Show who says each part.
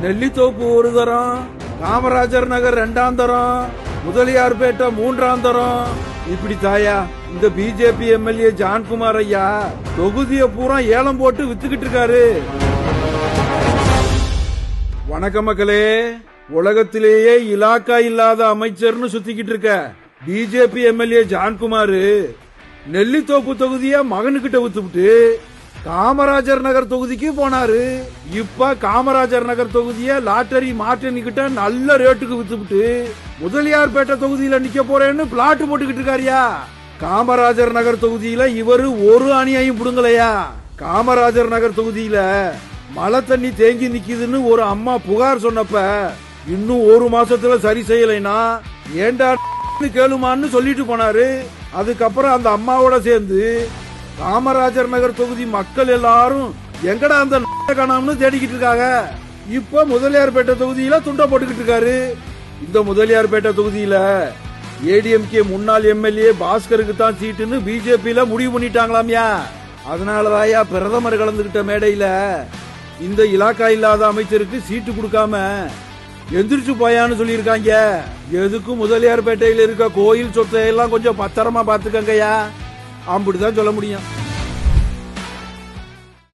Speaker 1: நெல்லித்தோப்பு ஒரு தரம், காமராஜர் நகர் 2ஆம் தரம், முதலியார்பேட்டை 3ஆம் தரம். இப்படி தாயா இந்த பிஜேபி எம்எல்ஏ ஜான்குமார் ஐயா தொகுதியை பூரா ஏலம் போட்டு வித்துக்கிட்டு இருக்காரு. வணக்கம் மக்களே. உலகத்திலேயே இலாக்கா இல்லாத அமைச்சர்னு சுத்திக்கிட்டு இருக்க பிஜேபி எம்எல்ஏ ஜான்குமார் நெல்லித்தோப்பு தொகுதிய மகனுக்கிட்ட வித்துவிட்டு காமராஜர் நகர் தொகுதிக்கு போனாரு. இப்ப காமராஜர் நகர் தொகுதிய லாட்டரி மார்டின் கிட்ட நல்ல ரேட்டுக்கு வித்துவிட்டு முதலியார்பேட்டை தொகுதியில நிக்க போறேன்னு பிளாட் போட்டுக்கிட்டு இருக்காரியா. காமராஜர் நகர் தொகுதியில இவரு ஒரு அணியையும் புடுங்கலையா. காமராஜர் நகர் தொகுதியில மழை தண்ணி தேங்கி நிக்குதுன்னு ஒரு அம்மா புகார் சொன்னப்ப இன்னும் ஒரு மாசத்துல சரி செய்யலைனா ஏண்டா கேளுமான்னு சொல்லிட்டு போனாரு. அதுக்கப்புறம் அந்த அம்மாவோட சேர்ந்து காமராஜர் நகர் தொகுதி மக்கள் எல்லாரும் எங்கடா அந்த காணாமனு தேடிக்கிட்டு இருக்காங்க. இப்ப முதலியார்பேட்டை தொகுதியில துண்ட போட்டுக்கிட்டு இருக்காரு. இந்த முதலியார்பேட்டை தொகுதியில ஏடிஎம்கே முன்னாள் எம்எல்ஏ பாஸ்கருக்கு தான் சீட்டுன்னு பிஜேபியில முடிவு பண்ணிட்டாங்களாம்யா. அதனாலதாயா பிரதமர் கலந்துகிட்ட மேடையில இந்த இலாக்கா இல்லாத அமைச்சருக்கு சீட்டு கொடுக்காம எந்திரிச்சு போயான்னு சொல்லியிருக்காங்க. எதுக்கும் முதலியார்பேட்டையில் இருக்க கோயில் சொத்தை எல்லாம் கொஞ்சம் பத்திரமா பாத்துக்கங்கயா. அப்படிதான் சொல்ல முடியும்.